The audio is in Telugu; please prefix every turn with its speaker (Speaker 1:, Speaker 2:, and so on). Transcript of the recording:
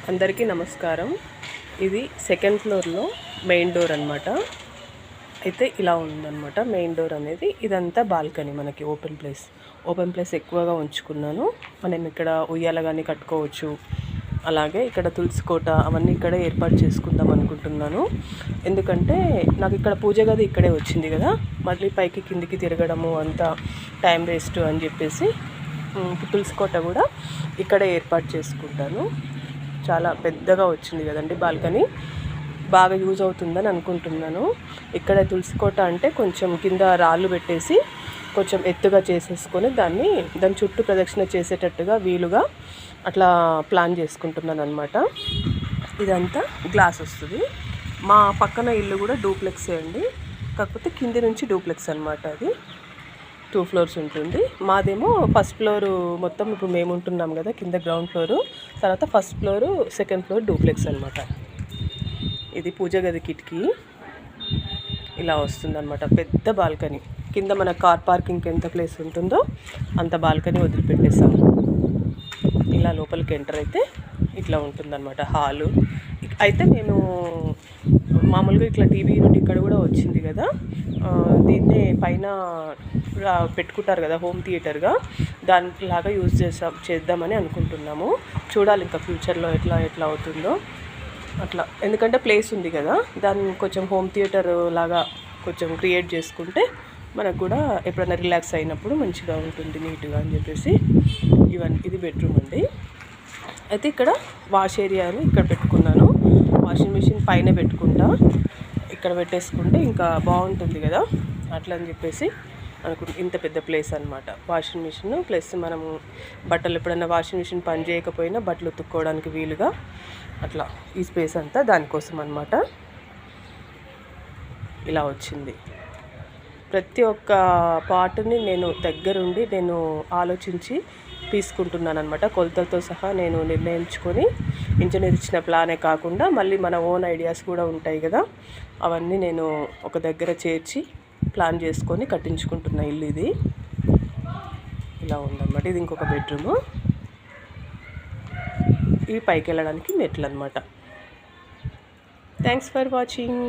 Speaker 1: అందరికీ నమస్కారం. ఇది సెకండ్ ఫ్లోర్లో మెయిన్ డోర్ అనమాట. అయితే ఇలా ఉందన్నమాట మెయిన్ డోర్ అనేది. ఇదంతా బాల్కనీ, మనకి ఓపెన్ ప్లేస్ ఎక్కువగా ఉంచుకున్నాను. మనం ఇక్కడ ఉయ్యాల కానీ కట్టుకోవచ్చు. అలాగే ఇక్కడ తులసి కోట అవన్నీ ఇక్కడే ఏర్పాటు చేసుకుందాం అనుకుంటున్నాను. ఎందుకంటే నాకు ఇక్కడ పూజ గది ఇక్కడే వచ్చింది కదా, మళ్ళీ పైకి కిందికి తిరగడము అంతా టైం వేస్ట్ అని చెప్పేసి తులసి కోట కూడా ఇక్కడే ఏర్పాటు చేసుకుంటాను. చాలా పెద్దగా వచ్చింది కదండి బాల్కనీ, బాగా యూజ్ అవుతుందని అనుకుంటున్నాను. ఇక్కడ తులసి కోట అంటే కొంచెం కింద రాళ్ళు పెట్టేసి కొంచెం ఎత్తుగా చేసేసుకొని దాని చుట్టూ ప్రదక్షిణ చేసేటట్టుగా వీలుగా అట్లా ప్లాన్ చేసుకుంటున్నాను అనమాట. ఇదంతా గ్లాస్ వస్తుంది. మా పక్కన ఇల్లు కూడా డూప్లెక్సే అండి, కాకపోతే కింది నుంచి డూప్లెక్స్ అనమాట. అది 2 ఫ్లోర్స్ ఉంటుంది. మాదేమో ఫస్ట్ ఫ్లోరు మొత్తం ఇప్పుడు మేము ఉంటున్నాం కదా, కింద గ్రౌండ్ ఫ్లోరు, తర్వాత first floor, second floor duplex అనమాట. ఇది పూజ గది కిటికీ ఇలా వస్తుందన్నమాట. పెద్ద బాల్కనీ, కింద మన కార్ పార్కింగ్కి ఎంత ప్లేస్ ఉంటుందో అంత బాల్కనీ వదిలిపెట్టేసాము. ఇలా లోపలికి ఎంటర్ అయితే ఇట్లా ఉంటుందన్నమాట హాలు. అయితే నేను మామూలుగా ఇట్లా టీవీ యూనిట్ ఇక్కడ కూడా వచ్చింది కదా, దీన్నే పైన పెట్టుకుంటారు కదా హోమ్ థియేటర్గా, దానిలాగా యూజ్ చేద్దామని అనుకుంటున్నాము. చూడాలి ఇంకా ఫ్యూచర్లో ఎట్లా అవుతుందో అట్లా. ఎందుకంటే ప్లేస్ ఉంది కదా, దాన్ని కొంచెం హోమ్ థియేటర్ లాగా కొంచెం క్రియేట్ చేసుకుంటే మనకు కూడా ఎప్పుడైనా రిలాక్స్ అయినప్పుడు మంచిగా ఉంటుంది, నీట్గా అని చెప్పేసి. ఇది బెడ్రూమ్ అండి. అయితే ఇక్కడ వాష్ ఏరియాని ఇక్కడ పెట్టుకున్నాను. వాషింగ్ మిషన్ పైన పెట్టుకుంటా, ఇక్కడ పెట్టేసుకుంటే ఇంకా బాగుంటుంది కదా, అట్లా అని చెప్పేసి ఇంత పెద్ద ప్లేస్ అనమాట వాషింగ్ మిషన్. ప్లస్ మనము బట్టలు ఎప్పుడైనా వాషింగ్ మిషన్ పని చేయకపోయినా బట్టలు ఉతుక్కోవడానికి వీలుగా అట్లా ఈ స్పేస్ అంతా దానికోసం అనమాట. ఇలా వచ్చింది. ప్రతి ఒక్క పార్ట్ని నేను దగ్గరుండి ఆలోచించి తీసుకుంటున్నాను అనమాట. కొలతలతో సహా నేను నిర్ణయించుకొని, ఇంజనీర్ ఇచ్చిన ప్లానే కాకుండా మళ్ళీ మన ఓన్ ఐడియాస్ కూడా ఉంటాయి కదా, అవన్నీ నేను ఒక దగ్గర చేర్చి ప్లాన్ చేసుకొని కట్టించుకుంటున్న ఇల్లు ఇది. ఇలా ఉందన్నమాట. ఇది ఇంకొక బెడ్రూము. ఇవి పైకి వెళ్ళడానికి మెట్లు అనమాట. Thanks for watching.